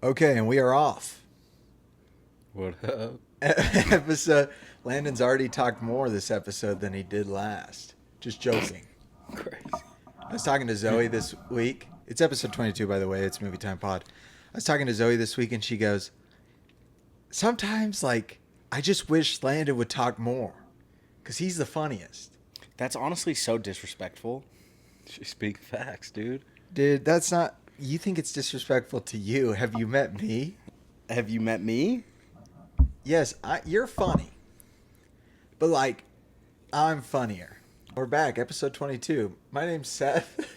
Okay, and we are off. What up? Episode. Landon's already talked more this episode than he did last. Just joking. Crazy. I was talking to Zoe this week. It's episode 22, by the way. It's Movie Time Pod. I was talking to Zoe this week, and she goes, sometimes, I just wish Landon would talk more. Because he's the funniest. That's honestly so disrespectful. She speak facts, dude. Dude, that's not... You think it's disrespectful to you. Have you met me? Have you met me? Yes, you're funny. But, I'm funnier. We're back, episode 22. My name's Seth.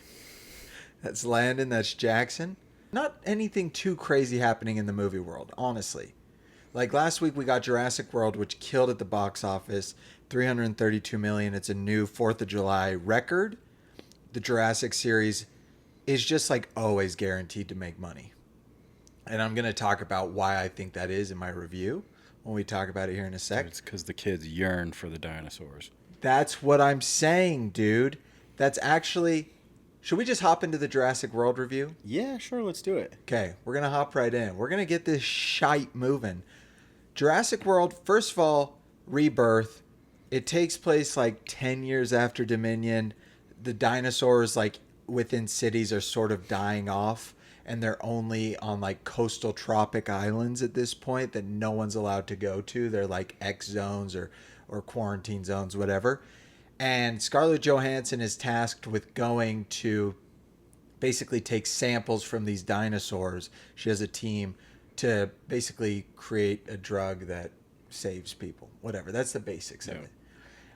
That's Landon. That's Jackson. Not anything too crazy happening in the movie world, honestly. Last week we got Jurassic World, which killed at the box office, $332 million. It's a new 4th of July record. The Jurassic series is just always guaranteed to make money. And I'm going to talk about why I think that is in my review when we talk about it here in a sec. It's because the kids yearn for the dinosaurs. That's what I'm saying, dude. That's actually... Should we just hop into the Jurassic World review? Yeah, sure, let's do it. Okay, we're going to hop right in. We're going to get this shite moving. Jurassic World, first of all, Rebirth. It takes place 10 years after Dominion. The dinosaurs, within cities are sort of dying off. And they're only on coastal tropic islands at this point that no one's allowed to go to. They're X zones or quarantine zones, whatever. And Scarlett Johansson is tasked with going to basically take samples from these dinosaurs. She has a team to basically create a drug that saves people. Whatever. That's the basics of it.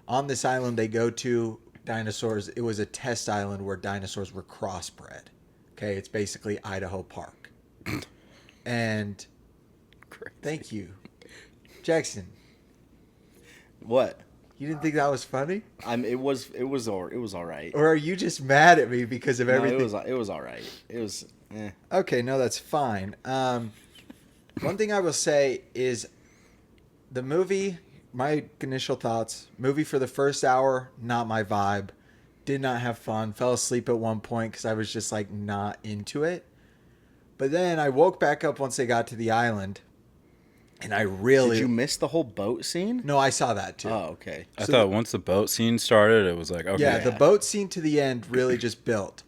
On this island they go to, dinosaurs. It was a test island where dinosaurs were crossbred. Okay, it's basically Idaho Park. And Crazy. Thank you. Jackson. What? You didn't think that was funny? It was all right. Or are you just mad at me because of everything? No, it was all right. It was Okay, no, that's fine. One thing I will say is the movie, my initial thoughts, movie for the first hour, not my vibe. Did not have fun. Fell asleep at one point because I was just not into it. But then I woke back up once they got to the island. And I really... Did you miss the whole boat scene? No, I saw that too. Oh, okay. I thought once the boat scene started, it was okay. Yeah, the boat scene to the end really just built.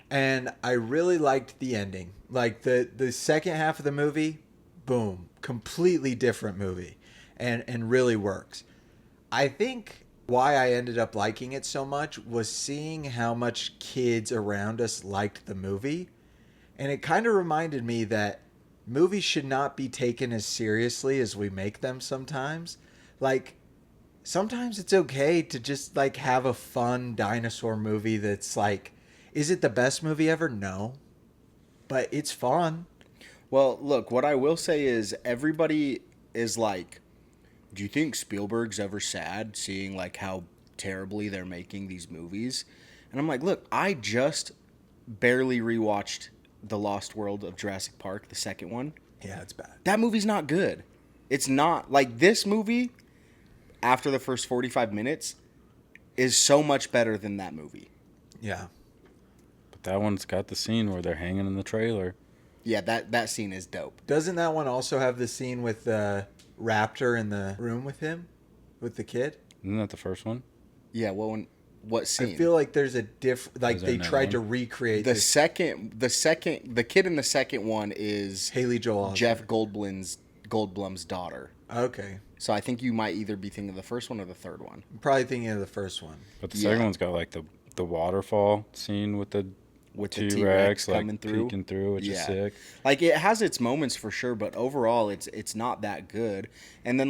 And I really liked the ending. The second half of the movie, boom, completely different movie. And really works. I think why I ended up liking it so much was seeing how much kids around us liked the movie. And it kind of reminded me that movies should not be taken as seriously as we make them sometimes. Sometimes it's okay to just have a fun dinosaur movie that's is it the best movie ever? No. But it's fun. Well, look, what I will say is everybody is do you think Spielberg's ever sad seeing how terribly they're making these movies? And I'm look, I just barely rewatched The Lost World of Jurassic Park, the second one. Yeah, it's bad. That movie's not good. It's not. This movie, after the first 45 minutes, is so much better than that movie. Yeah. But that one's got the scene where they're hanging in the trailer. Yeah, that scene is dope. Doesn't that one also have the scene with the raptor in the room with him? With the kid? Isn't that the first one? Yeah, what scene? I feel like there's a they tried to recreate the this. the kid in the second one is Haley Joel Osment. Jeff Goldblum's daughter. Okay. So I think you might either be thinking of the first one or the third one. I'm probably thinking of the first one. But the second one's got the waterfall scene with the T-Rex coming through, peeking through, which is sick. It has its moments for sure, but overall it's not that good. And then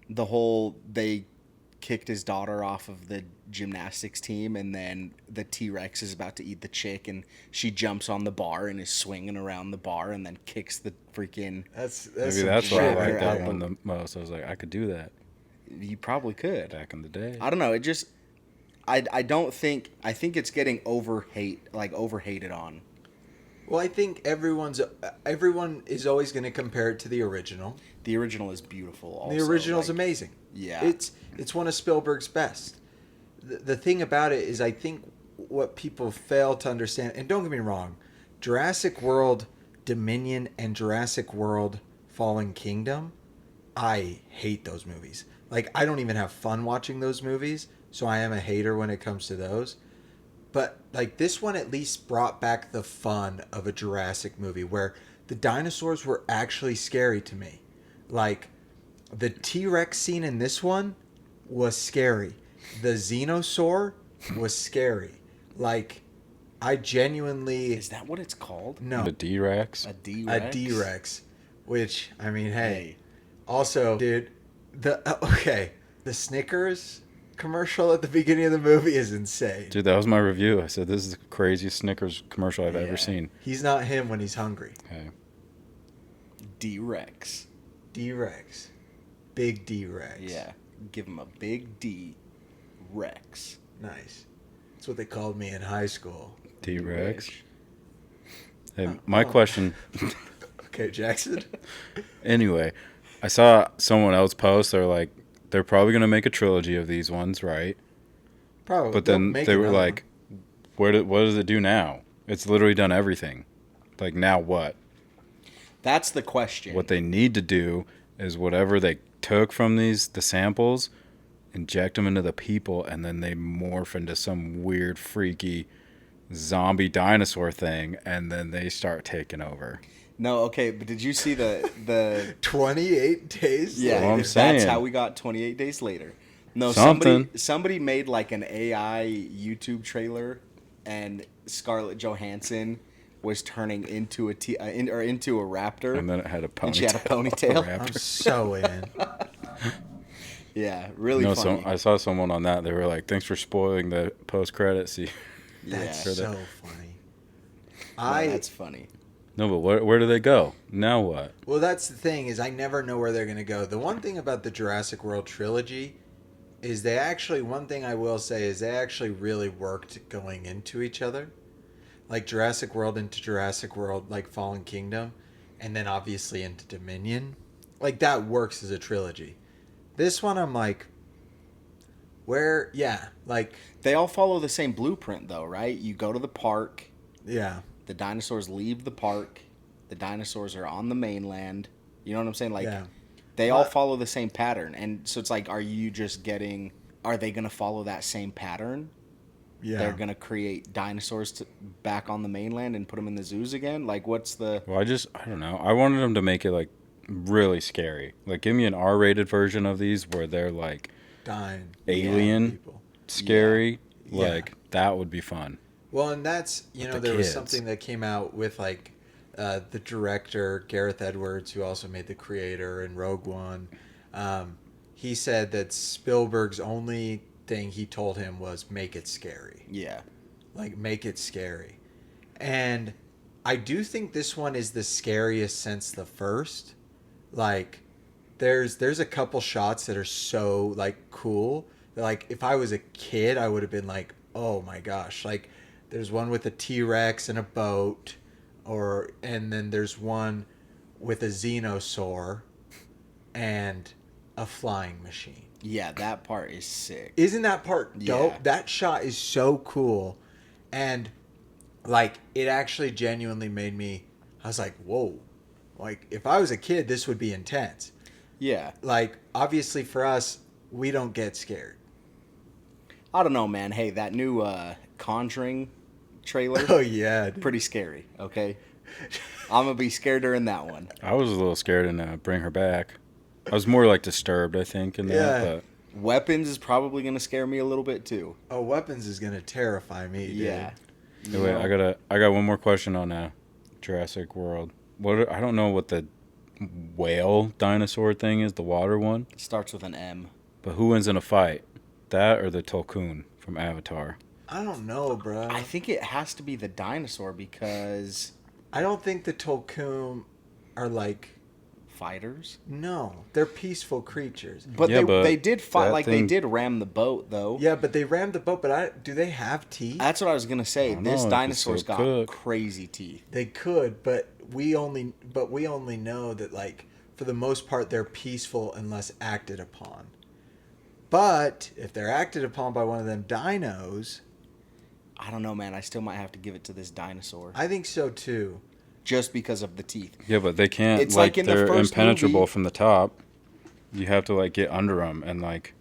the whole they kicked his daughter off of the gymnastics team, and then the T-Rex is about to eat the chick, and she jumps on the bar and is swinging around the bar, and then kicks the freaking. Maybe that's why I like that one the most. I was I could do that. You probably could back in the day. I don't know. It just. I don't think. I think it's getting overhated on. Well, I think everyone is always going to compare it to the original. The original is beautiful. Also. The original's amazing. Yeah, it's one of Spielberg's best. The thing about it is, I think what people fail to understand, and don't get me wrong, Jurassic World Dominion and Jurassic World Fallen Kingdom, I hate those movies. Like, I don't even have fun watching those movies, so I am a hater when it comes to those. But, like, this one at least brought back the fun of a Jurassic movie where the dinosaurs were actually scary to me. Like, the T-Rex scene in this one was scary. The Xenosaur was scary. Like, I genuinely... Is that what it's called? No. The D-Rex. A D-Rex? A D-Rex. Which, I mean, hey. Also, dude, the Snickers commercial at the beginning of the movie is insane. Dude, that was my review. I said, this is the craziest Snickers commercial I've ever seen. He's not him when he's hungry. Okay. D-Rex. D-Rex. Big D-Rex. Yeah. Give him a big D-Rex. Nice. That's what they called me in high school. D-Rex. Hey, my question... Okay, Jackson. Anyway, I saw someone else post. They're like, they're probably going to make a trilogy of these ones, right? Probably. But then they were like, what does it do now? It's literally done everything. Like, now what? That's the question. What they need to do is whatever they took from the samples, inject them into the people, and then they morph into some weird, freaky zombie dinosaur thing, and then they start taking over. No, okay, but did you see the 28 days yeah, later? I'm saying. That's how we got 28 days later. No, Something. somebody made like an AI YouTube trailer, and Scarlett Johansson was turning into a raptor, And then it had a ponytail. and she had a ponytail. A I'm raptor. so in. Yeah, really No, funny. I saw someone on that. They were like, thanks for spoiling the post-credit scene. That's Yeah. so funny. No, that's funny. No, but where do they go? Now what? Well, that's the thing, is I never know where they're going to go. The one thing about the Jurassic World trilogy is one thing I will say is they actually really worked going into each other. Like Jurassic World into Jurassic World, like Fallen Kingdom, and then obviously into Dominion. Like, that works as a trilogy. This one, I'm like, like... They all follow the same blueprint, though, right? You go to the park. Yeah. The dinosaurs leave the park. The dinosaurs are on the mainland. You know what I'm saying? Like, they all follow the same pattern. And so it's like, are they going to follow that same pattern? Yeah. They're going to create dinosaurs back on the mainland and put them in the zoos again? Like, what's the... Well, I don't know. I wanted them to make it, like, really scary. Like, give me an R-rated version of these where they're, like, dying. alien People. scary. Yeah. Like, that would be fun. Well, and that's, The there was kids. something that came out with, like, the director, Gareth Edwards, who also made The Creator and Rogue One. He said that Spielberg's only thing he told him was make it scary. Yeah. Like, make it scary. And I do think this one is the scariest since the first. Like, there's a couple shots that are so, like, cool. That, like, if I was a kid, I would have been like, oh my gosh. Like, there's one with a T-Rex and a boat, and then there's one with a Xenosaur and a flying machine. Yeah, that part is sick. Isn't that part dope? Yeah. That shot is so cool. And, like, it actually genuinely made me, I was like, whoa. Like, if I was a kid, this would be intense. Yeah. Like, obviously for us, we don't get scared. I don't know, man. Hey, that new Conjuring trailer, Oh, yeah. Dude. pretty scary, okay? I'm going to be scared during that one. I was a little scared in Bring Her Back. I was more, like, disturbed, I think, in that. Yeah. But Weapons is probably going to scare me a little bit, too. Oh, Weapons is going to terrify me, dude. Yeah. Anyway, I got one more question on Jurassic World. I don't know what the whale dinosaur thing is, the water one. It starts with an M. But who wins in a fight? That or the Tulkun from Avatar? I don't know, bro. I think it has to be the dinosaur because... I don't think the Tulkun are like... Fighters? No, they're peaceful creatures. But, Yeah, but they did fight, that like, thing- they did ram the boat, though. Yeah, but they rammed the boat, but do they have teeth? That's what I was going to say. don't This know, it could dinosaur's still got cook. crazy teeth. They could, but we only know that, like, for the most part, they're peaceful unless acted upon. But if they're acted upon by one of them dinos, I don't know, man. I still might have to give it to this dinosaur. I think so too. just because of the teeth. Yeah, but they can't. It's Like, like in the they're first impenetrable movie. from the top. You have to like get under them and like.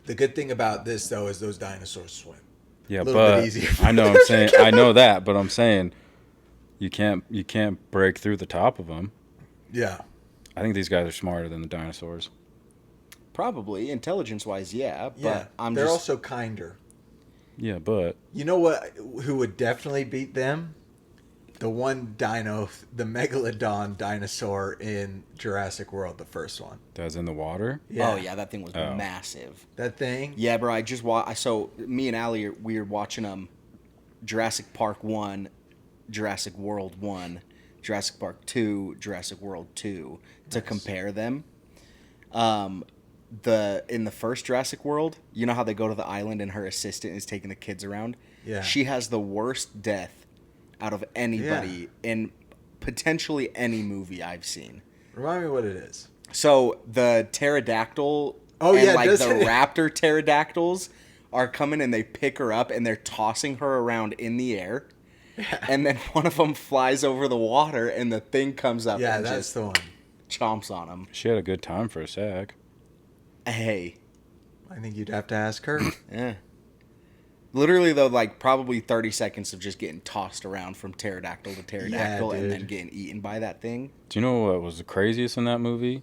The good thing about this though is those dinosaurs swim. Yeah, A little bit but easier. I know. I'm saying I know that, but I'm saying you can't break through the top of them. Yeah. I think these guys are smarter than the dinosaurs. Probably intelligence-wise, yeah. But Yeah. I'm They're just also kinder. Yeah, but You know what? Who would definitely beat them? The one dino, the megalodon dinosaur in Jurassic World, the first one. that's in the water. Oh yeah, that thing was Oh. massive. That thing. Yeah, bro. I just So me and Allie, we were watching Jurassic Park 1, Jurassic World 1, Jurassic Park 2, Jurassic World 2 to Nice. compare them. In the first Jurassic World, you know how they go to the island and her assistant is taking the kids around? Yeah. She has the worst death out of anybody in potentially any movie I've seen. Remind me what it is. So the pterodactyl Oh, and yeah, like the doesn't it? raptor pterodactyls are coming and they pick her up and they're tossing her around in the air. Yeah. And then one of them flies over the water and the thing comes up Yeah, and that's just the one. chomps on him. She had a good time for a sec. Hey. I think you'd have to ask her. Yeah. Literally though, like probably 30 seconds of just getting tossed around from pterodactyl to pterodactyl and then dude. getting eaten by that thing. Do you know what was the craziest in that movie?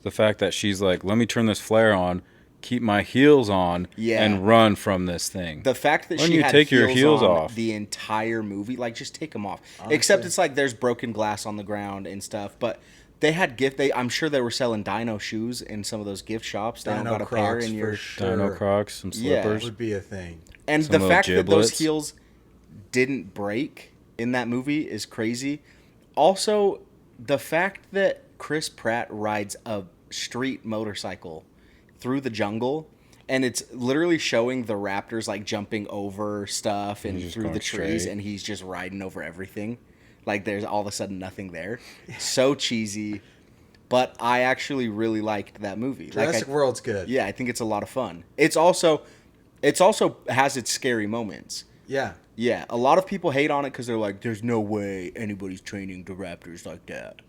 The fact that she's like, "Let me turn this flare on, keep my heels on, Yeah. and run from this thing." The fact that Why don't she you had take your heels on off? the entire movie, like just take them off. Honestly. Except it's like there's broken glass on the ground and stuff. But they had I'm sure they were selling dino shoes in some of those gift shops. They don't Dino got a pair Crocs in your. for sure. Dino Crocs, some Yeah. slippers. Would be a thing. And Some the little fact that those giblets. heels didn't break in that movie is crazy. Also, the fact that Chris Pratt rides a street motorcycle through the jungle and it's literally showing the raptors like jumping over stuff and He's just through the going trees straight. and he's just riding over everything. Like there's all of a sudden nothing there. So cheesy. But I actually really liked that movie. Jurassic World's good. Yeah, I think it's a lot of fun. It's also has its scary moments. Yeah. Yeah, a lot of people hate on it because they're like, "There's no way anybody's training the raptors like that."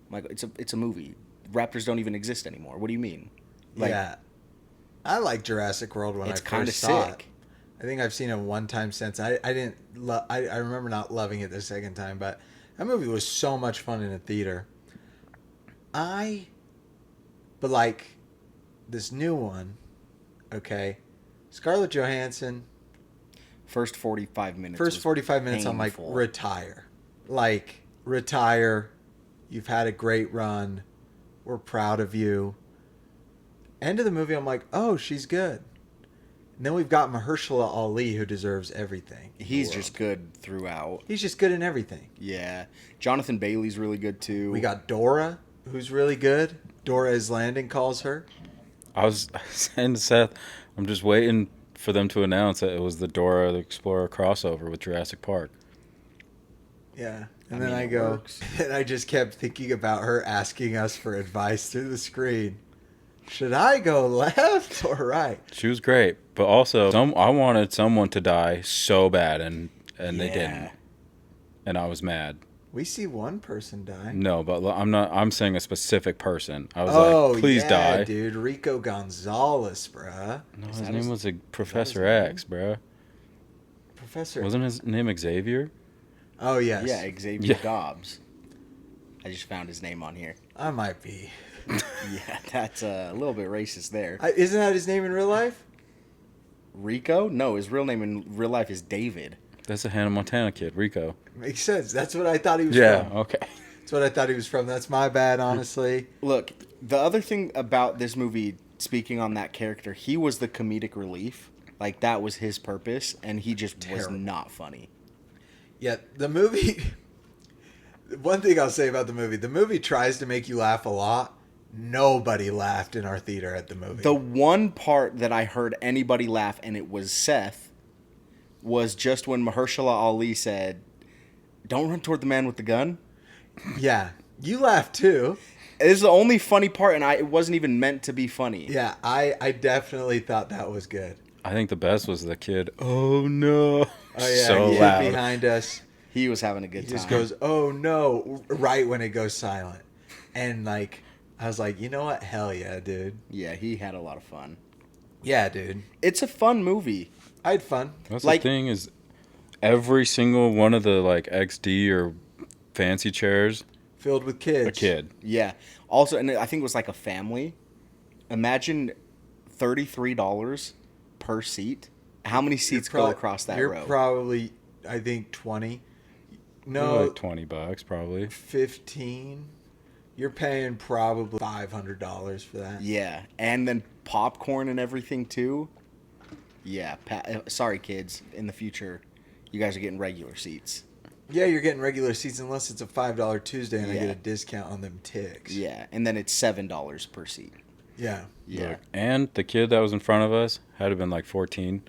I'm like, it's a movie. Raptors don't even exist anymore. What do you mean? Like, Yeah. I like Jurassic World when I it's first kind of saw sick. it. I think I've seen it one time since. I didn't. I remember not loving it the second time, but that movie was so much fun in a theater. But like this new one, okay, Scarlett Johansson. First 45 minutes. First was 45 minutes, I'm like, painful. retire. Like, retire. You've had a great run. We're proud of you. End of the movie, I'm like, oh, she's good. And then we've got Mahershala Ali, who deserves everything. in the He's world. just good throughout. He's just good in everything. Yeah, Jonathan Bailey's really good too. We got Dora, who's really good. Dora is Landing calls her. I was saying to Seth, I'm just waiting for them to announce that it was the Dora the Explorer crossover with Jurassic Park. Yeah. I And then mean, I it go, works. and I just kept thinking about her asking us for advice through the screen. Should I go left or right? She was great, but also I wanted someone to die so bad, and they Yeah. didn't, and I was mad. We see one person die. No, but I'm saying a specific person. I was Oh, like, please yeah, die. dude. Rico Gonzalez, bruh. No, Is his that name his- was Professor name? X, bro. Professor. Wasn't his name Xavier? Oh, yes. Yeah, Xavier Yeah. Dobbs. I just found his name on here. I might be. Yeah, that's a little bit racist there. Isn't that his name in real life? Rico? No, his real name in real life is David. That's a Hannah Montana kid, Rico. Makes sense. That's what I thought he was Yeah, from. okay. That's what I thought he was from. That's my bad, honestly. Look, the other thing about this movie, speaking on that character, he was the comedic relief. Like, that was his purpose, and he just Terrible. was not funny. Yeah, the movie... One thing I'll say about the movie tries to make you laugh a lot. Nobody laughed in our theater at the movie. The one part that I heard anybody laugh, and it was Seth, was just when Mahershala Ali said, "Don't run toward the man with the gun." Yeah. You laughed, too. It is the only funny part, and it wasn't even meant to be funny. Yeah, I definitely thought that was good. I think the best was the kid. Oh no! Oh, yeah. So he hid loud. behind us. He was having a good He time. just goes, "Oh no!" right when it goes silent, and like I was like, you know what? Hell yeah, dude. Yeah, he had a lot of fun. Yeah, dude. It's a fun movie. I had fun. That's Like- the thing is, every single one of the like XD or fancy chairs, Filled with kids. a kid. Yeah. Also, and I think it was like a family. Imagine $33 per seat. How many seats go across that You're row? probably, I think, 20. Maybe No, like $20 probably. 15. You're paying probably $500 for that. Yeah, and then popcorn and everything too. Yeah, sorry kids. In the future, you guys are getting regular seats. Yeah, you're getting regular seats unless it's a $5 Tuesday and I Yeah. get a discount on them ticks. Yeah, and then it's $7 per seat. Yeah. Yeah, Look, and the kid that was in front of us had to have been like 14,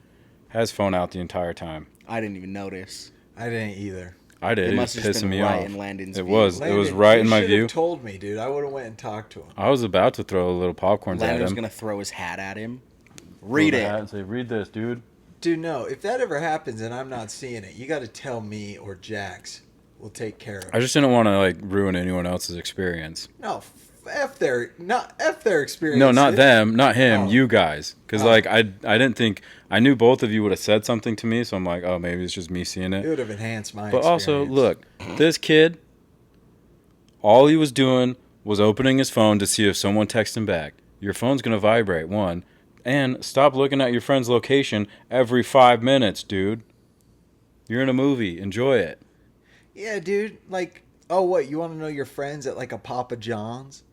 has phone out the entire time. I didn't even notice. I didn't either. I did. It It was must have just pissing been me right off. in Landon's It view. was. It was Landon, right you in my should view. have told me, dude. I would have went and talked to him. I was about to throw a little popcorn at Landon was him. gonna throw his hat at him. Read it. And say, read this, dude. Dude, no. If that ever happens and I'm not seeing it, you got to tell me or Jax. We'll take care of it. I just didn't want to like ruin anyone else's experience. No, F their experience. No, not them, not him, Oh. you guys. Because Oh. like I didn't think I knew both of you would have said something to me, so I'm like, oh, maybe it's just me seeing It it. would have enhanced my But experience. also, look, this kid, all he was doing was opening his phone to see if someone texted him back. Your phone's gonna vibrate, one, and stop looking at your friend's location every 5 minutes, dude. You're in a movie. Enjoy it. Yeah, dude. Like, oh, what? You want to know your friends at like a Papa John's?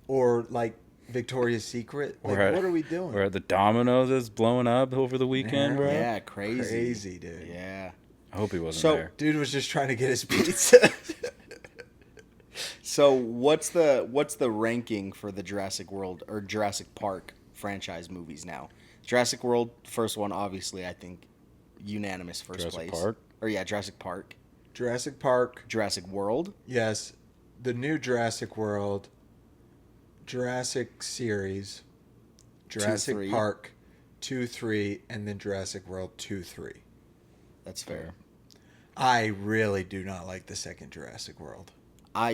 Or like Victoria's Secret? Like, Or at- what are we doing? Or at the Domino's that's blowing up over the weekend, bro. Yeah, crazy. Crazy, dude. Yeah. I hope he wasn't So- there. Dude was just trying to get his pizza. So what's the ranking for the Jurassic World or Jurassic Park franchise movies now? Jurassic World, first one, obviously, I think unanimous first Jurassic place. Park? Or yeah, Jurassic Park. Jurassic Park. Jurassic World. Yes. The new Jurassic World. Jurassic Series. Jurassic 3. Park 2, 3, and then Jurassic World 2, 3. That's fair. I really do not like the second Jurassic World.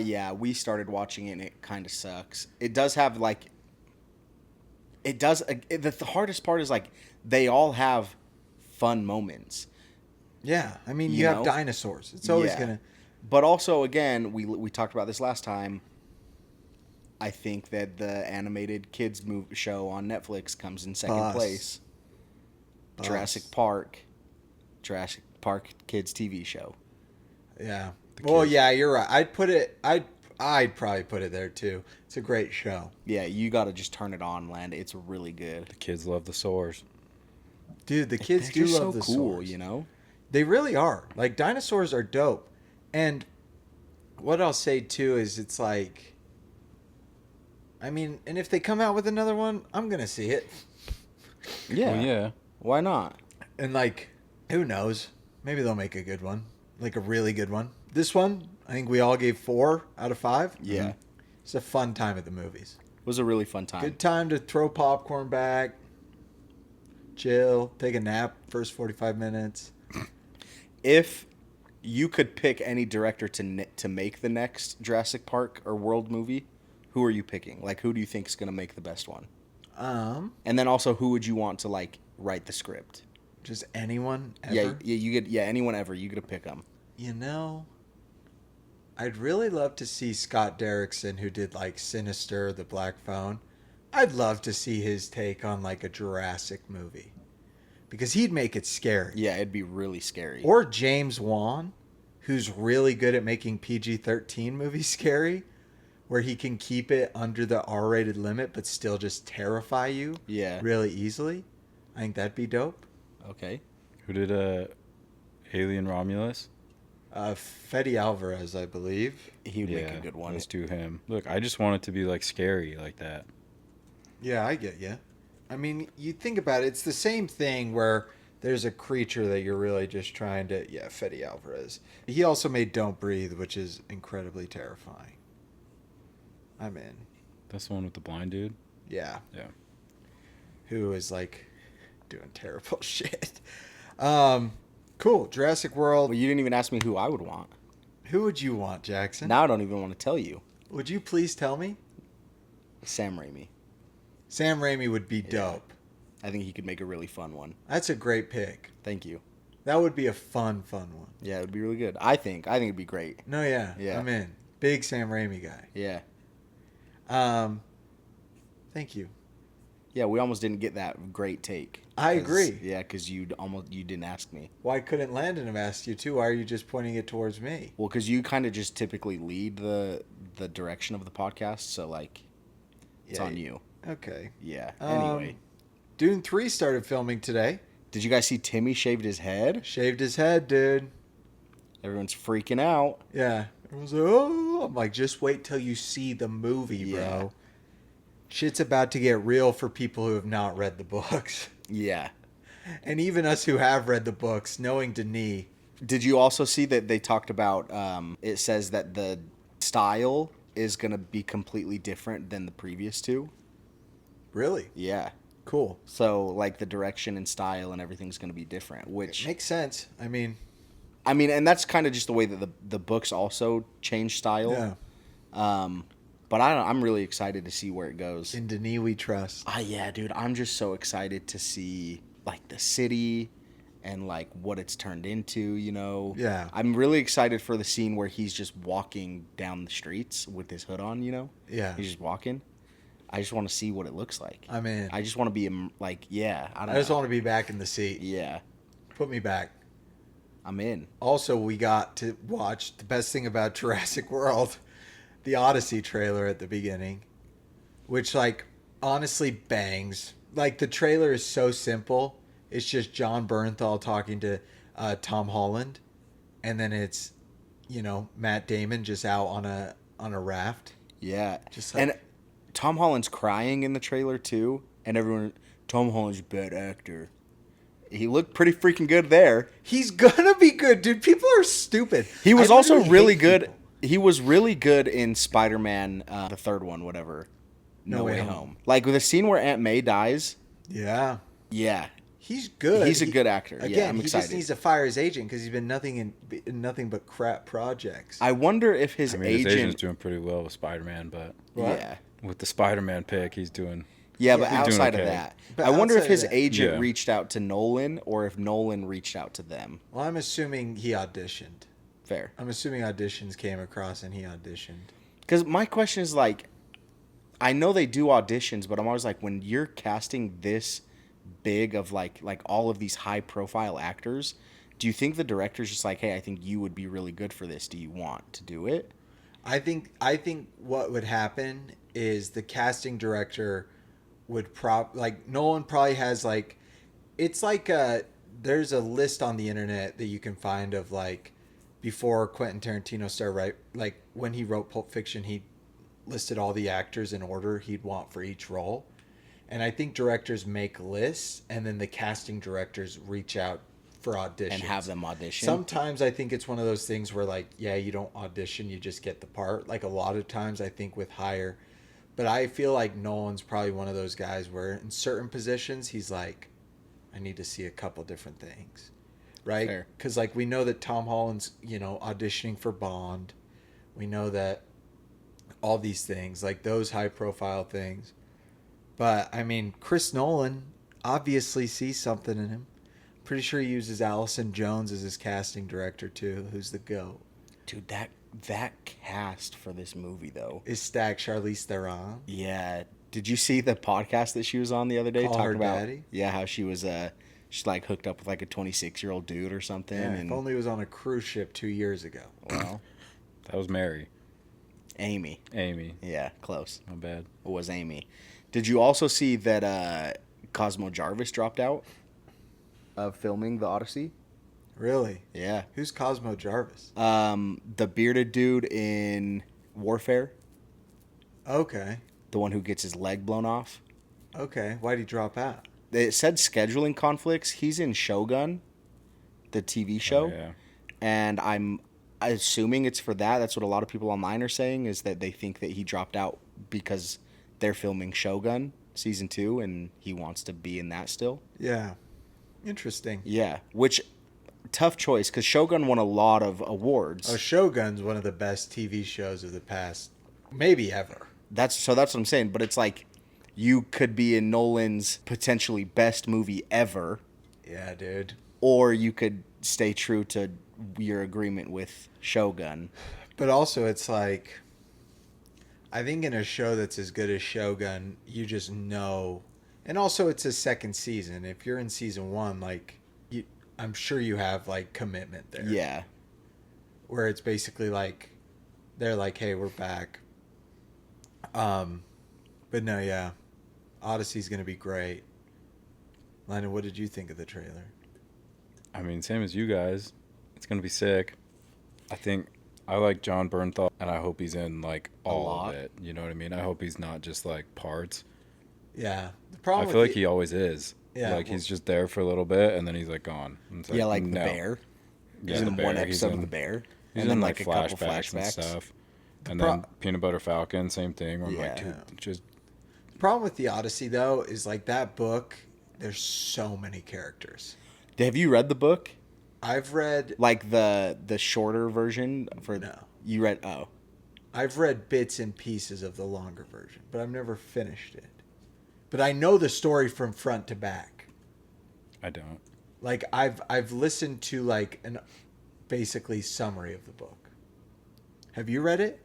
Yeah, we started watching it and it kind of sucks. It does have like, it does. The hardest part is like they all have fun moments. Yeah, I mean, You you have know? dinosaurs. It's always Yeah. gonna. But also, again, we talked about this last time. I think that the animated kids show on Netflix comes in second Bus. place. Bus. Jurassic Park kids TV show. Yeah. The Well, kids. yeah, you're right. I'd put it. I'd probably put it there too. It's a great show, Yeah, you got to just turn it on, Land. It's really good. The kids love the sores. dude. The kids They're do just love so the cool, swords. you know. They really are. Like dinosaurs are dope. And what I'll say too is it's like, I mean, and if they come out with another one, I'm gonna see it. Yeah. Well, yeah. Why not? And like, who knows? Maybe they'll make a good one, like a really good one. This one, I think we all gave 4 out of 5. Yeah. It's a fun time at the movies. It was a really fun time. Good time to throw popcorn back, chill, take a nap first 45 minutes. If you could pick any director to make the next Jurassic Park or World movie, who are you picking? Like, who do you think is going to make the best one? And then also, who would you want to like write the script? Just anyone ever. Anyone ever. You get to pick them. You know, I'd really love to see Scott Derrickson, who did like Sinister, The Black Phone. I'd love to see his take on like a Jurassic movie, because he'd make it scary. Yeah, it'd be really scary. Or James Wan, who's really good at making PG-13 movies scary, where he can keep it under the R-rated limit but still just terrify you Yeah. really easily. I think that'd be dope. Okay. Who did Alien Romulus? Fede Alvarez, I believe. He would make a good one. Let's do him. Look, I just want it to be like scary like that. Yeah, I get you. I mean, you think about it, it's the same thing where there's a creature that you're really just trying to... Yeah, Fede Alvarez. He also made Don't Breathe, which is incredibly terrifying. I'm in. That's the one with the blind dude? Yeah. Yeah. Who is, like, doing terrible shit. Cool. Jurassic World. Well, you didn't even ask me who I would want. Who would you want, Jackson? Now I don't even want to tell you. Would you please tell me? Sam Raimi. Sam Raimi would be dope. I think he could make a really fun one. That's a great pick. Thank you. That would be a fun one. Yeah, it would be really good. I think it'd be great. No, yeah. Yeah. I'm in. Big Sam Raimi guy. Yeah. Thank you. Yeah, we almost didn't get that great take. I agree. Yeah, because you didn't ask me. Why couldn't Landon have asked you too? Why are you just pointing it towards me? Well, because you kind of just typically lead the direction of the podcast, so like, it's on you. Okay. Yeah. Anyway, Dune 3 started filming today. did you guys see Timmy shaved his head? Shaved his head, dude. Everyone's freaking out. Yeah. Everyone's like, oh. I'm like, just wait till you see the movie, Yeah. bro. Shit's about to get real for people who have not read the books. Yeah. And even us who have read the books, knowing Denis. Did you also see that they talked about? It says that the style is going to be completely different than the previous two. Really? Yeah. Cool. So like the direction and style and everything's going to be different, which Makes sense. I mean, and that's kind of just the way that the books also change style. yeah. But I'm really excited to see where it goes. In Denis we trust. Yeah, dude, I'm just so excited to see like the city and like what it's turned into, you know. Yeah. I'm really excited for the scene where he's just walking down the streets with his hood on, you know. Yeah. He's just walking. I just want to see what it looks like. I'm in. I just want to be like, yeah, I don't know. I just want to be back in the seat. Yeah, Put me back. I'm in. Also, we got to watch the best thing about Jurassic World, the Odyssey trailer at the beginning, which, like, honestly bangs. Like, the trailer is so simple. It's just John Bernthal talking to Tom Holland, and then it's, you know, Matt Damon just out on a raft. Yeah. Just like, And Tom Holland's crying in the trailer too, and everyone, Tom Holland's a bad actor. He looked pretty freaking good there. he's gonna be good, dude. People are stupid. He was I also literally really hate good. people. He was really good in Spider-Man, the third one, whatever. No Way Home. Like with the scene where Aunt May dies. Yeah. Yeah. He's good. He's a good actor. Again, Yeah, I'm he excited. just needs to fire his agent because he's been in nothing but crap projects. I wonder if his His agent. agent's doing pretty well with Spider-Man, but What? Yeah. with the Spider-Man pick, he's doing. Yeah, but He's doing outside of okay. that, But I wonder if outside his of that- agent Yeah. reached out to Nolan or if Nolan reached out to them. Well, I'm assuming he auditioned. Fair. I'm assuming auditions came across and he auditioned. Because my question is like, I know they do auditions, but I'm always like, when you're casting this big of like all of these high profile actors, do you think the director's just like, hey, I think you would be really good for this. Do you want to do it? I think what would happen is the casting director would Nolan probably has like, it's like there's a list on the internet that you can find of like before Quentin Tarantino started like when he wrote Pulp Fiction, he listed all the actors in order he'd want for each role. And I think directors make lists and then the casting directors reach out for auditions. And have them audition? Sometimes I think it's one of those things where like, yeah, you don't audition, you just get the part. Like a lot of times I think with higher, but I feel like Nolan's probably one of those guys where in certain positions he's like, I need to see a couple different things. Right? Fair. Because like we know that Tom Holland's, you know, auditioning for Bond. We know that all these things, like those high profile things. But I mean, Chris Nolan obviously sees something in him. Pretty sure he uses Allison Jones as his casting director too, who's the GOAT. Dude, that cast for this movie though Is Stag Charlize Theron? Yeah. Did you see the podcast that she was on the other day? Call Her about Daddy? Yeah, how she was she's like hooked up with like a 26-year-old dude or something. Yeah, and if only it was on a cruise ship 2 years ago. well, That was Mary. Amy. Amy. Yeah, close. My bad. It was Amy. Did you also see that Cosmo Jarvis dropped out of filming the Odyssey? Really? Yeah. Who's Cosmo Jarvis? The bearded dude in Warfare, Okay. the one who gets his leg blown off. Okay. Why'd he drop out? It said scheduling conflicts. He's in Shogun, the TV show. Oh, yeah. And I'm assuming it's for that. That's what a lot of people online are saying, is that they think that he dropped out because they're filming Shogun season 2 and he wants to be in that still. Yeah. Interesting. Yeah, which tough choice because Shogun won a lot of awards. Oh, Shogun's one of the best TV shows of the past, maybe ever. That's what I'm saying. But it's like you could be in Nolan's potentially best movie ever, Yeah, dude. or you could stay true to your agreement with Shogun. But also, it's like, I think in a show that's as good as Shogun, you just know. And also, it's a second season. If you're in season 1, like, I'm sure you have, like, commitment there. Yeah. Where it's basically like, they're like, hey, we're back. But no, yeah. Odyssey's going to be great. Lionel, what did you think of the trailer? I mean, same as you guys. It's going to be sick. I think I like John Bernthal, and I hope he's in, like, all of it. You know what I mean? I hope he's not just, like, parts. Yeah. The I problem feel like he always is. Yeah, Like, he's just there for a little bit, and then he's, like, gone. And it's Yeah, like no. the bear. Yeah, He's in the one bear. episode He's of in- the bear. He's And in, then like, like a couple flashbacks and flashbacks. stuff. And pro- then Peanut Butter Falcon, same thing. Where I'm like, Yeah. dude, just... The problem with the Odyssey, though, is like that book, there's so many characters. Have you read the book? I've read Like the shorter version for No. You read I've read bits and pieces of the longer version, but I've never finished it. But I know the story from front to back. I don't. Like I've listened to like an basically summary of the book. Have you read it?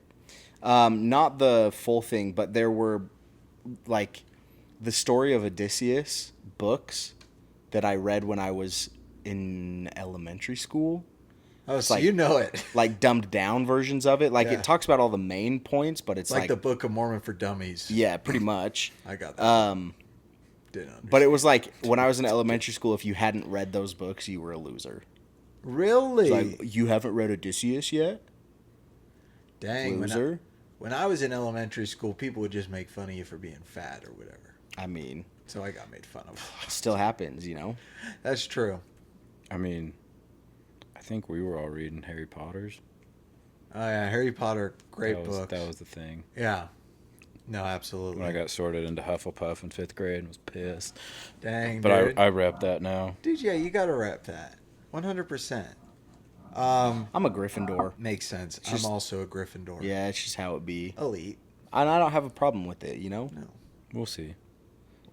not the full thing, but there were like the story of Odysseus books that I read when I was in elementary school. Oh, so like- you know it. Like dumbed down versions of it. Like Yeah. it talks about all the main points, but it's It's like like the Book of Mormon for dummies. yeah, pretty much. I got that. Didn't understand. But it was like when I was in elementary school, if you hadn't read those books, you were a loser. Really? It's like, you haven't read Odysseus yet? Dang. Loser. When I was in elementary school, people would just make fun of you for being fat or whatever. I mean, So I got made fun of. it still happens, you know? That's true. I mean, I think we were all reading Harry Potter's. Oh yeah, Harry Potter, great that was, book. That was the thing. Yeah. No, absolutely. When I got sorted into Hufflepuff in 5th grade and was pissed. Dang, But dude. I rep that now. Dude, yeah, you gotta rep that. 100%. I'm a Gryffindor. Makes sense. Just- I'm also a Gryffindor. Yeah, it's just how it be. Elite. And I don't have a problem with it, you know? No. We'll see.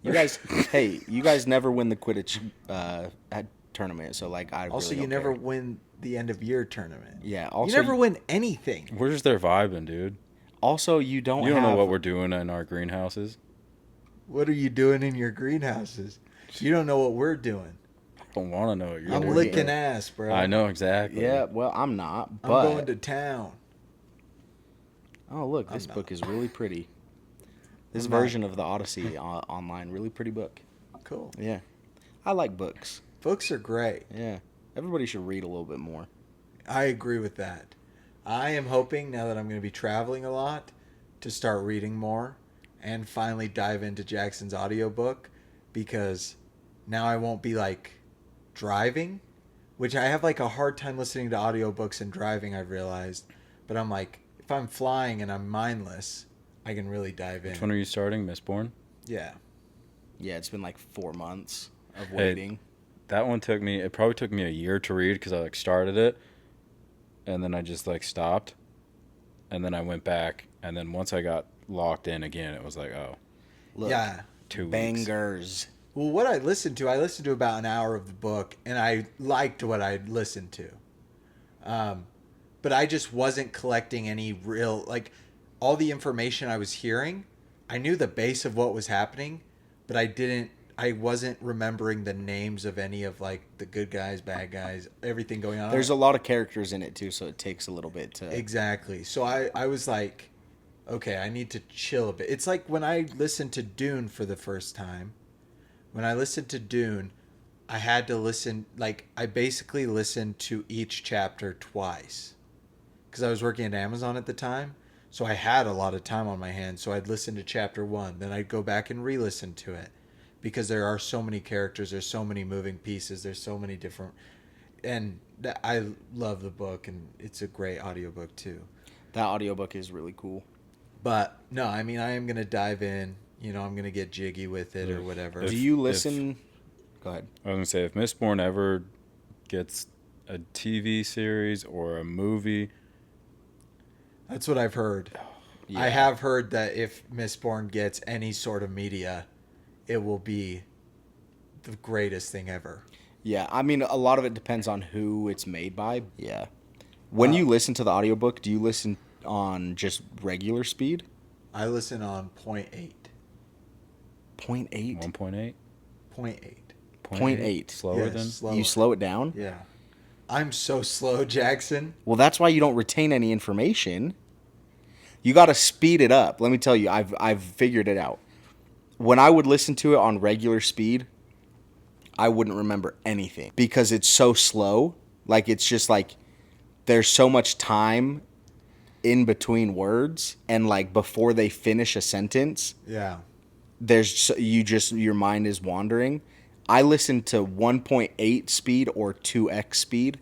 You guys, hey, you guys never win the Quidditch tournament, so like I Also, really you don't never care. win the end of year tournament. Yeah. Also, you never win anything. Where's their vibing, dude? Also, you don't. You don't know have- what we're doing in our greenhouses. What are you doing in your greenhouses? You don't know what we're doing. I don't want to know what you're I'm doing. licking ass, bro. I know exactly. Yeah. Well, I'm not. I'm But going to town. oh, look, I'm this not. book is really pretty. This I'm not. version of the Odyssey online, really pretty book. Cool. Yeah, I like books. Books are great. Yeah, everybody should read a little bit more. I agree with that. I am hoping now that I'm going to be traveling a lot to start reading more and finally dive into Jackson's audiobook because now I won't be like driving, which I have like a hard time listening to audiobooks and driving, I've realized. But I'm like, if I'm flying and I'm mindless, I can really dive in. Which one are you starting? Mistborn? Yeah. Yeah, it's been like 4 months of Hey, waiting. That one took me, it probably took me a year to read because I like started it and then I just like stopped and then I went back and then once I got locked in again, it was like, oh, Look, Yeah. 2 weeks. bangers. Well, what I listened to about an hour of the book, and I liked what I listened to. But I just wasn't collecting any real, like, all the information I was hearing. I knew the base of what was happening, but I wasn't remembering the names of any of, like, the good guys, bad guys, everything going on. There's a lot of characters in it too, so it takes a little bit to. Exactly. So I was like, okay, I need to chill a bit. It's like when I listened to Dune for the first time. When I listened to Dune, I had to listen, like, I basically listened to each chapter twice. Because I was working at Amazon at the time. So I had a lot of time on my hands. So I'd listen to chapter 1. Then I'd go back and re-listen to it. Because there are so many characters. There's so many moving pieces. There's so many different... And I love the book. And it's a great audiobook, too. That audiobook is really cool. But, no, I mean, I am going to dive in. You know, I'm going to get jiggy with it or whatever. If- Do you listen? Go ahead. I was going to say, if Mistborn ever gets a TV series or a movie. That's what I've heard. Yeah. I have heard that if Mistborn gets any sort of media, it will be the greatest thing ever. Yeah, I mean, a lot of it depends on who it's made by. Yeah. When you listen to the audiobook, do you listen on just regular speed? I listen on 0.8. 0.8? 1.8? 0.8. 0.8. Slower Yes, than? slower. You slow it down? Yeah. I'm so slow, Jackson. Well, that's why you don't retain any information. You got to speed it up. Let me tell you, I've figured it out. When I would listen to it on regular speed, I wouldn't remember anything because it's so slow. Like, it's just like there's so much time in between words, and like before they finish a sentence, Yeah. your mind is wandering. I listen to 1.8 speed or 2x speed.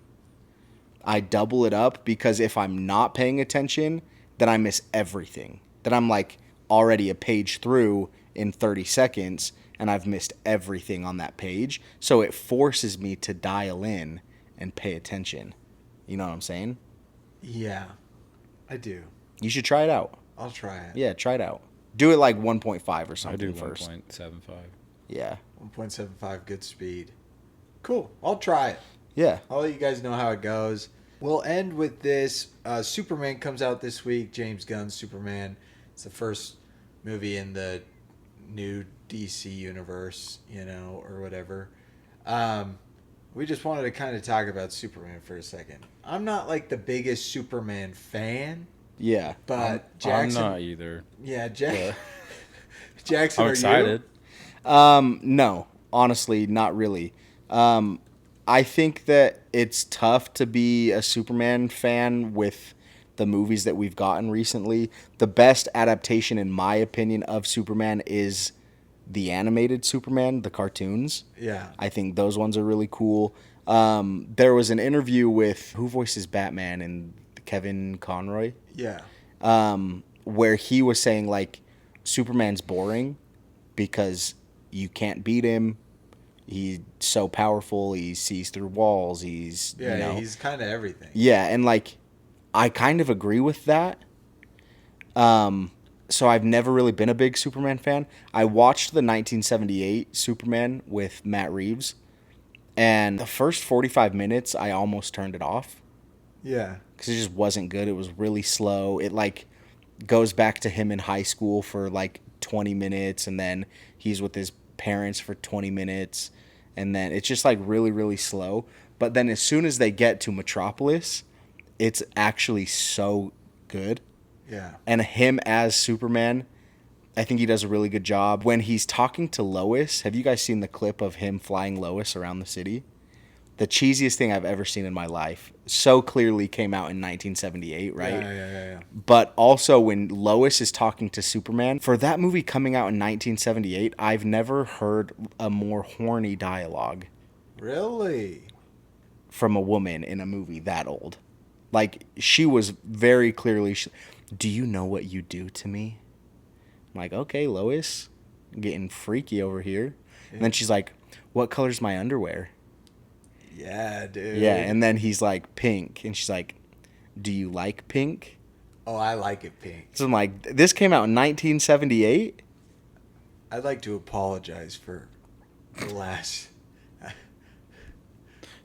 I double it up because if I'm not paying attention, then I miss everything. Then I'm like already a page through in 30 seconds and I've missed everything on that page. So it forces me to dial in and pay attention. You know what I'm saying? Yeah. I do. You should try it out. I'll try it. Yeah, try it out. Do it like 1.5 or I something do first. 1.75. Yeah. 1.75 good speed. Cool. I'll try it. Yeah. I'll let you guys know how it goes. We'll end with this. Superman comes out this week. James Gunn's Superman. It's the first movie in the new DC universe, or whatever. We just wanted to kind of talk about Superman for a second. I'm not like the biggest Superman fan, Yeah. but Jackson. I'm not either. Yeah, Jackson. I'm are excited. No, honestly, not really. I think that it's tough to be a Superman fan with the movies that we've gotten recently. The best adaptation, in my opinion, of Superman is the animated Superman, the cartoons. Yeah. I think those ones are really cool. There was an interview with who voices Batman and Kevin Conroy, Yeah. where he was saying like Superman's boring because you can't beat him. He's so powerful. He sees through walls. He's He's kind of everything. yeah, and like I kind of agree with that. So I've never really been a big Superman fan. I watched the 1978 Superman with Matt Reeves, and the first 45 minutes I almost turned it off Yeah. because it just wasn't good. It was really slow. It like goes back to him in high school for like 20 minutes, and then he's with his parents for 20 minutes, and then it's just like really, really slow. But then as soon as they get to Metropolis, it's actually so good. Yeah. And him as Superman, I think he does a really good job. When he's talking to Lois, have you guys seen the clip of him flying Lois around the city? The cheesiest thing I've ever seen in my life. So clearly came out in 1978, right? Yeah. But also when Lois is talking to Superman, for that movie coming out in 1978, I've never heard a more horny dialogue Really? from a woman in a movie that old. Like, she was very clearly, do you know what you do to me? I'm like, okay, Lois, I'm getting freaky over here. Yeah. And then she's like, what color's my underwear? Yeah, dude. Yeah, and then he's like, pink. And she's like, do you like pink? Oh, I like it pink. So I'm like, this came out in 1978? I'd like to apologize for the last.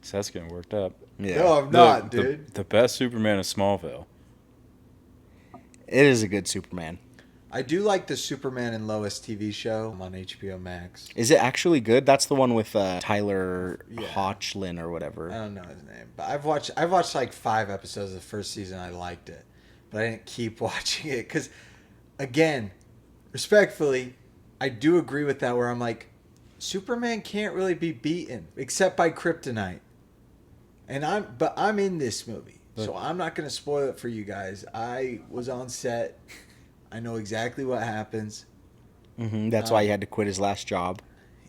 So that's getting worked up. Yeah. No, I'm not, dude. The best Superman is Smallville. It is a good Superman. I do like the Superman and Lois TV show on HBO Max. Is it actually good? That's the one with Tyler Yeah. Hoechlin or I whatever. don't know his name, but I've watched like 5 episodes of the first season. I liked it, but I didn't keep watching it because, again, respectfully, I do agree with that. Where I'm like, Superman can't really be beaten except by kryptonite, and I'm in this movie, so I'm not gonna spoil it for you guys. I was on set. I know exactly what happens. That's why he had to quit his last job.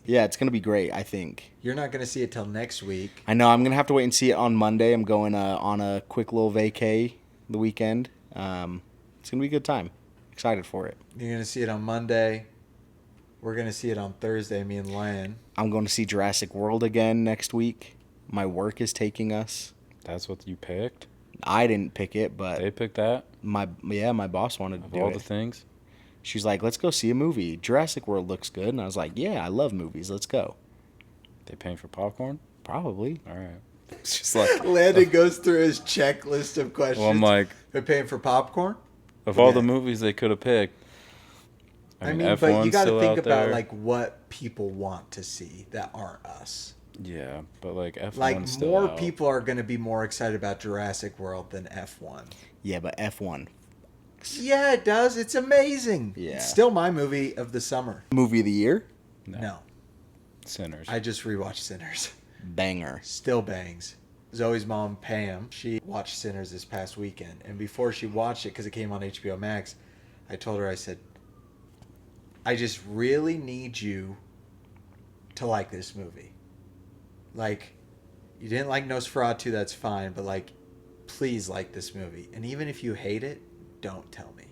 Yeah, it's going to be great, I think. You're not gonna see it till next week. I know. I'm going to have to wait and see it on Monday. I'm going on a quick little vacay the weekend. It's going to be a good time. Excited for it. You're gonna see it on Monday. We're gonna see it on Thursday. Me and Lion. I'm going to see Jurassic World again next week. My work is taking us. That's what you picked? I didn't pick it, but They picked that? my boss wanted to Of do all it. the things? She's like, let's go see a movie. Jurassic World looks good. And I was like, yeah, I love movies. Let's go. They paying for popcorn? Probably. All right. It's just like, Landon goes through his checklist of questions. well, I'm like, They're paying for popcorn? of all the Yeah. movies they could have picked. I mean, but you F1's got to still think out about there. like what people want to see that aren't us. Yeah, but like F1's Like still more out. people are going to be more excited about Jurassic World than F1. Yeah, but F1. Yeah, it does. It's amazing. Yeah. It's still my movie of the summer. Movie of the year? No. Sinners. I just rewatched Sinners. Banger. Still bangs. Zoe's mom, Pam, she watched Sinners this past weekend. And before she watched it, because it came on HBO Max, I told her, I said, I just really need you to like this movie. Like, you didn't like Nosferatu, that's fine, but like, please like this movie. And even if you hate it, don't tell me.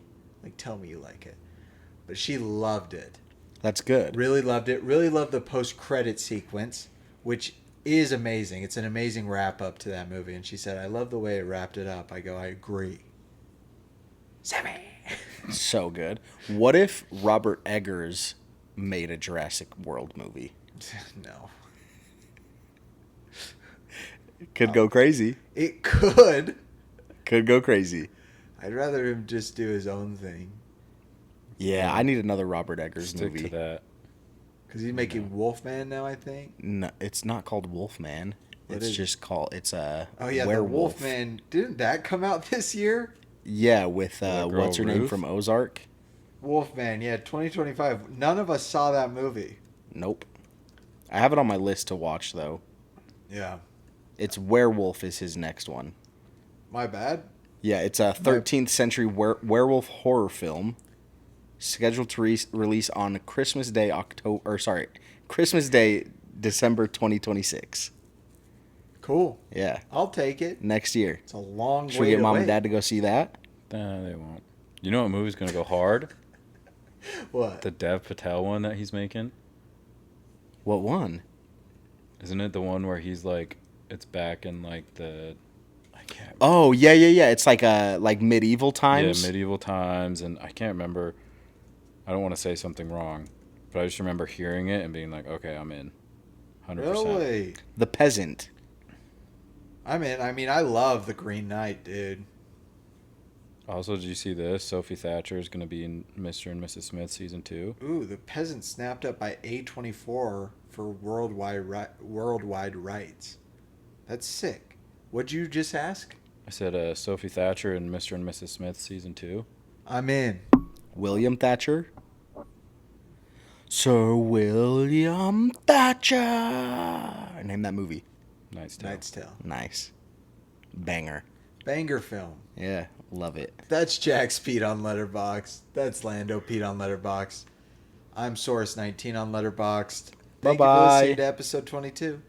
Like, tell me you like it. But she loved it. That's good. Really loved it. Really loved the post-credit sequence, which is amazing. It's an amazing wrap-up to that movie. And she said, I love the way it wrapped it up. I go, I agree. Sammy! So good. What if Robert Eggers made a Jurassic World movie? No. Could go crazy. It could. Could go crazy. I'd rather him just do his own thing. Yeah, I need another Robert Eggers Stick movie. to that. Because he's making Wolfman now, I think. No, it's not called Wolfman. What It's is it? just called. It's a Oh, yeah, werewolf. the Wolfman. Didn't that come out this year? Yeah, with That girl what's her name Ruth? from Ozark? Wolfman, yeah, 2025. None of us saw that movie. Nope. I have it on my list to watch though. Yeah. It's Werewolf is his next one. My bad. Yeah, it's a 13th century werewolf horror film scheduled to release on Christmas Day, December 2026. Cool. Yeah, I'll take it. next year. It's a long Should way we get to mom wait. and dad to go see that? Nah, they won't. You know what movie's gonna go hard? What? The Dev Patel one that he's making. What one? Isn't it the one where he's like, it's back in like the, I can't. Oh yeah. It's like medieval times. Yeah, medieval times, and I can't remember. I don't want to say something wrong, but I just remember hearing it and being like, okay, I'm in. 100%. Really? The Peasant. I'm in. I mean, I love The Green Knight, dude. Also, did you see this? Sophie Thatcher is going to be in Mr. and Mrs. Smith season 2. Ooh, The Peasant snapped up by A24 for worldwide rights. That's sick. What'd you just ask? I said Sophie Thatcher in Mr. and Mrs. Smith season 2. I'm in. William Thatcher. Sir William Thatcher. Name that movie. Knight's Tale. Knight's Tale. Nice. Banger. Banger film. Yeah, love it. That's Jack's Pete on Letterboxd. That's Lando Pete on Letterboxd. I'm Source19 on Letterboxd. Thank you for Bye-bye. listening to episode 22.